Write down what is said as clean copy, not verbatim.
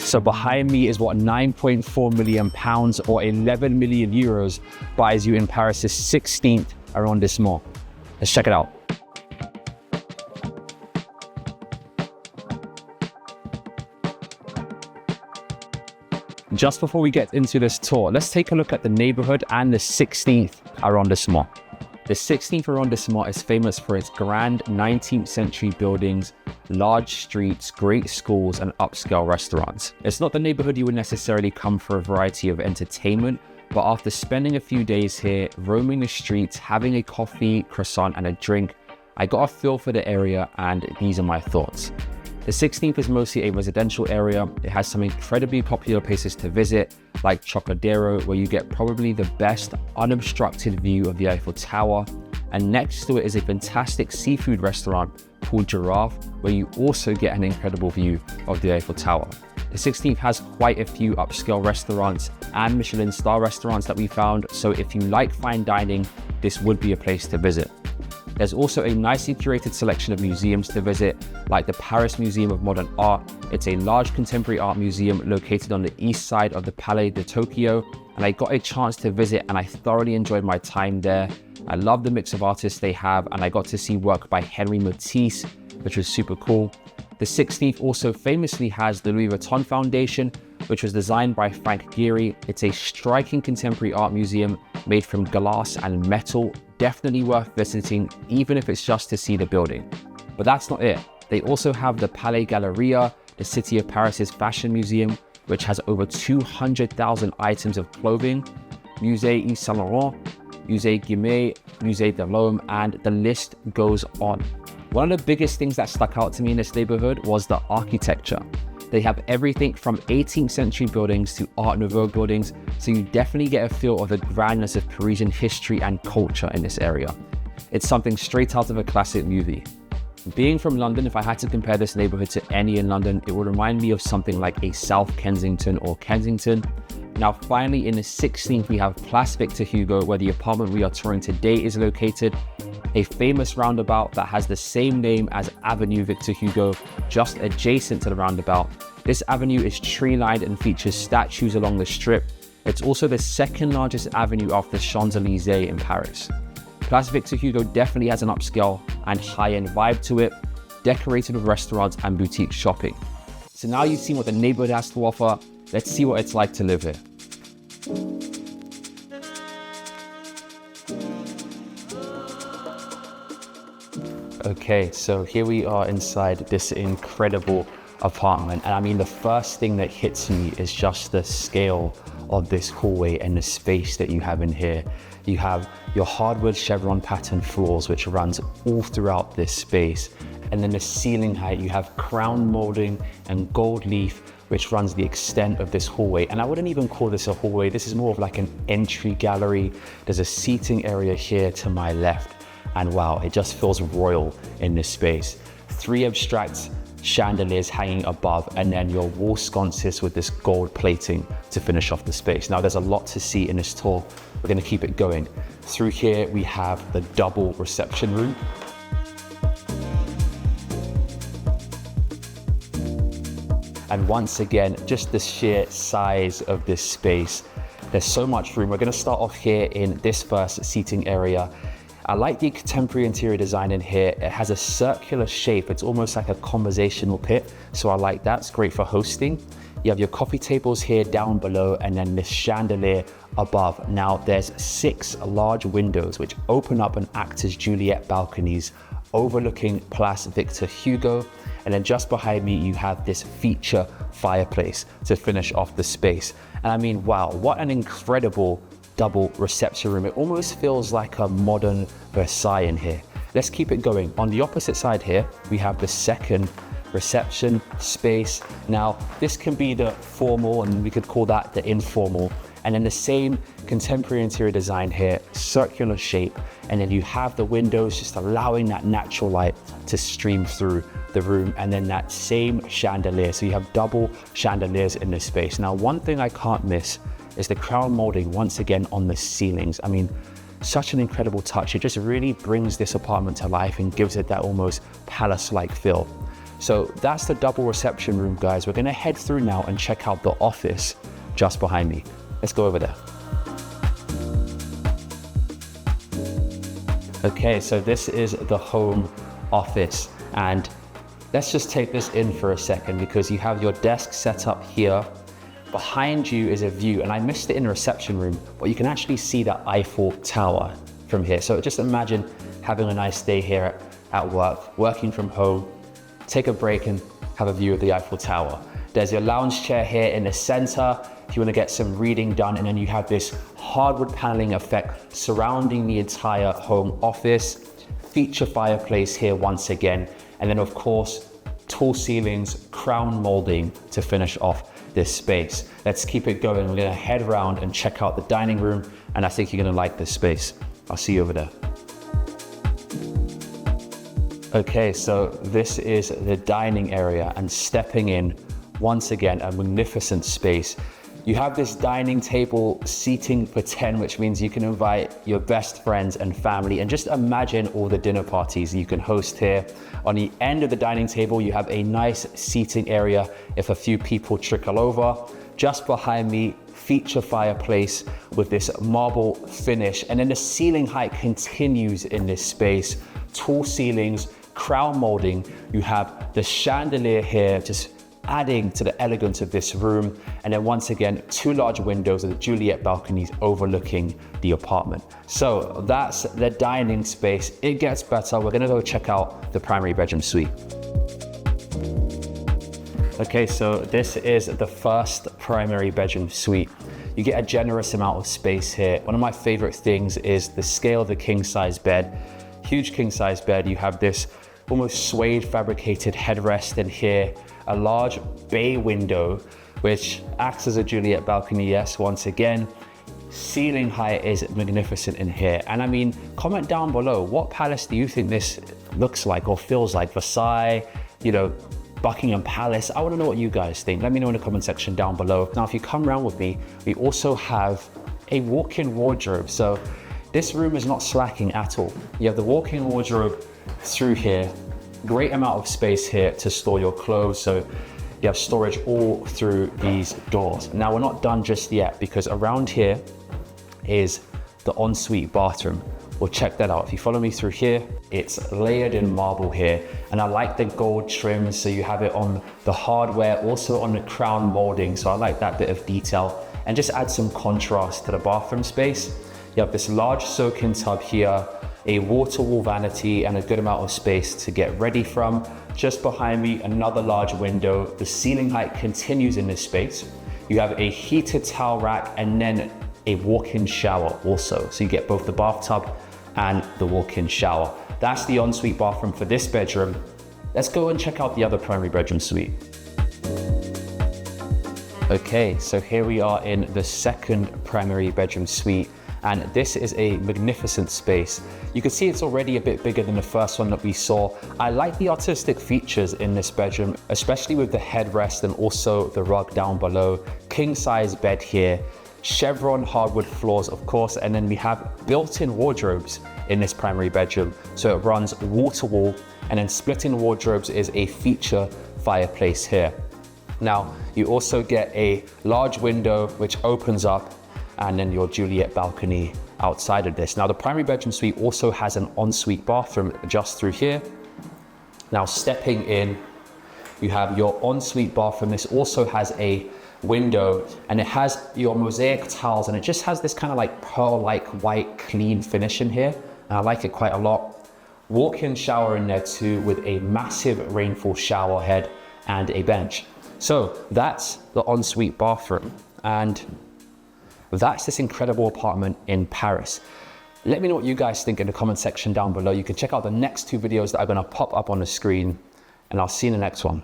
So behind me is what 9.4 million pounds or 11 million euros buys you in Paris' 16th arrondissement. Let's check it out. Just before we get into this tour, let's take a look at the neighborhood and the 16th arrondissement. The 16th arrondissement is famous for its grand 19th century buildings, large streets, great schools, and upscale restaurants. It's not the neighborhood you would necessarily come for a variety of entertainment, but after spending a few days here, roaming the streets, having a coffee, croissant, and a drink, I got a feel for the area, and these are my thoughts. The 16th is mostly a residential area. It has some incredibly popular places to visit, like Trocadéro, where you get probably the best unobstructed view of the Eiffel Tower. And next to it is a fantastic seafood restaurant called Giraffe, where you also get an incredible view of the Eiffel Tower. The 16th has quite a few upscale restaurants and Michelin star restaurants that we found, so if you like fine dining, this would be a place to visit. There's also a nicely curated selection of museums to visit, like the Paris Museum of Modern Art. It's a large contemporary art museum located on the east side of the Place du Trocadéro, and I got a chance to visit and I thoroughly enjoyed my time there. I love the mix of artists they have, and I got to see work by Henri Matisse, which was super cool. The 16th also famously has the Louis Vuitton Foundation, which was designed by Frank Gehry. It's a striking contemporary art museum made from glass and metal. Definitely worth visiting, even if it's just to see the building. But that's not it. They also have the Palais Galleria, the City of Paris's fashion museum, which has over 200,000 items of clothing, Musée Yves Saint Laurent, Musée Guimet, Musée de l'Homme, and the list goes on. One of the biggest things that stuck out to me in this neighborhood was the architecture. They have everything from 18th century buildings to Art Nouveau buildings, so you definitely get a feel of the grandness of Parisian history and culture in this area. It's something straight out of a classic movie. Being from London, if I had to compare this neighborhood to any in London, it would remind me of something like a South Kensington or Kensington. Now finally, in the 16th, we have Place Victor Hugo, where the apartment we are touring today is located. A famous roundabout that has the same name as Avenue Victor Hugo, just adjacent to the roundabout. This avenue is tree-lined and features statues along the strip. It's also the second largest avenue after Champs-Élysées in Paris. Place Victor Hugo definitely has an upscale and high-end vibe to it, decorated with restaurants and boutique shopping. So now you've seen what the neighborhood has to offer, let's see what it's like to live here. Okay, so here we are inside this incredible apartment, and I mean the first thing that hits me is just the scale of this hallway and the space that you have in here. You have your hardwood chevron pattern floors which runs all throughout this space, and then the ceiling height, you have crown molding and gold leaf which runs the extent of this hallway. And I wouldn't even call this a hallway, this is more of like an entry gallery. There's a seating area here to my left, and wow, it just feels royal in this space. 3 abstract chandeliers hanging above, and then your wall sconces with this gold plating to finish off the space. Now there's a lot to see in this tour. We're gonna keep it going. Through here, we have the double reception room. And once again, just the sheer size of this space. There's so much room. We're gonna start off here in this first seating area. I like the contemporary interior design in here. It has a circular shape. It's almost like a conversational pit. So I like that, it's great for hosting. You have your coffee tables here down below, and then this chandelier above. Now there's 6 large windows which open up and act as Juliet balconies overlooking Place Victor Hugo. And then just behind me, you have this feature fireplace to finish off the space. And I mean, wow, what an incredible double reception room. It almost feels like a modern Versailles in here. Let's keep it going. On the opposite side here, we have the second reception space. Now, this can be the formal, and we could call that the informal. And then the same contemporary interior design here, circular shape. And then you have the windows just allowing that natural light to stream through the room, and then that same chandelier. So you have double chandeliers in this space. Now, one thing I can't miss is the crown molding once again on the ceilings. I mean, such an incredible touch. It just really brings this apartment to life and gives it that almost palace-like feel. So that's the double reception room, guys. We're gonna head through now and check out the office just behind me. Let's go over there. Okay, so this is the home office, and let's just take this in for a second because you have your desk set up here. Behind you is a view, and I missed it in the reception room, but you can actually see the Eiffel Tower from here. So just imagine having a nice day here at work, working from home, take a break and have a view of the Eiffel Tower. There's your lounge chair here in the center if you want to get some reading done, and then you have this hardwood paneling effect surrounding the entire home office. Feature fireplace here once again, and then of course tall ceilings, crown molding to finish off this space. Let's keep it going. We're gonna head around and check out the dining room, and I think you're gonna like this space. I'll see you over there. Okay, so this is the dining area, and stepping in, once again, a magnificent space. You have this dining table seating for 10, which means you can invite your best friends and family, and just imagine all the dinner parties you can host here. On the end of the dining table, you have a nice seating area if a few people trickle over. Just behind me, feature fireplace with this marble finish, and then the ceiling height continues in this space. Tall ceilings, crown molding. You have the chandelier here, just adding to the elegance of this room. And then once again, two large windows of the Juliet balconies overlooking the apartment. So that's the dining space. It gets better. We're gonna go check out the primary bedroom suite. Okay, so this is the first primary bedroom suite. You get a generous amount of space here. One of my favorite things is the scale of the king size bed. Huge king size bed. You have this almost suede fabricated headrest in here, a large bay window, which acts as a Juliet balcony, yes, once again. Ceiling height is magnificent in here. And I mean, comment down below, what palace do you think this looks like or feels like? Versailles, you know, Buckingham Palace? I wanna know what you guys think. Let me know in the comment section down below. Now, if you come around with me, we also have a walk-in wardrobe. So this room is not slacking at all. You have the walk-in wardrobe through here. Great amount of space here to store your clothes. So you have storage all through these doors. Now we're not done just yet, because around here is the ensuite bathroom. We'll check that out. If you follow me through here, it's layered in marble here. And I like the gold trim. So you have it on the hardware, also on the crown molding. So I like that bit of detail, and just add some contrast to the bathroom space. You have this large soak-in tub here, a water wall vanity, and a good amount of space to get ready from. Just behind me, another large window. The ceiling height continues in this space. You have a heated towel rack and then a walk-in shower also. So you get both the bathtub and the walk-in shower. That's the ensuite bathroom for this bedroom. Let's go and check out the other primary bedroom suite. Okay, so here we are in the second primary bedroom suite. And this is a magnificent space. You can see it's already a bit bigger than the first one that we saw. I like the artistic features in this bedroom, especially with the headrest and also the rug down below. King size bed here, chevron hardwood floors, of course, and then we have built-in wardrobes in this primary bedroom. So it runs wall to wall, and then splitting wardrobes is a feature fireplace here. Now, you also get a large window which opens up, and then your Juliet balcony outside of this. Now, the primary bedroom suite also has an ensuite bathroom just through here. Now, stepping in, you have your ensuite bathroom. This also has a window, and it has your mosaic tiles, and it just has this kind of like pearl-like white clean finish in here. And I like it quite a lot. Walk-in shower in there too, with a massive rainfall shower head and a bench. So that's the ensuite bathroom, and that's this incredible apartment in Paris. Let me know what you guys think in the comment section down below. You can check out the next two videos that are gonna pop up on the screen, and I'll see you in the next one.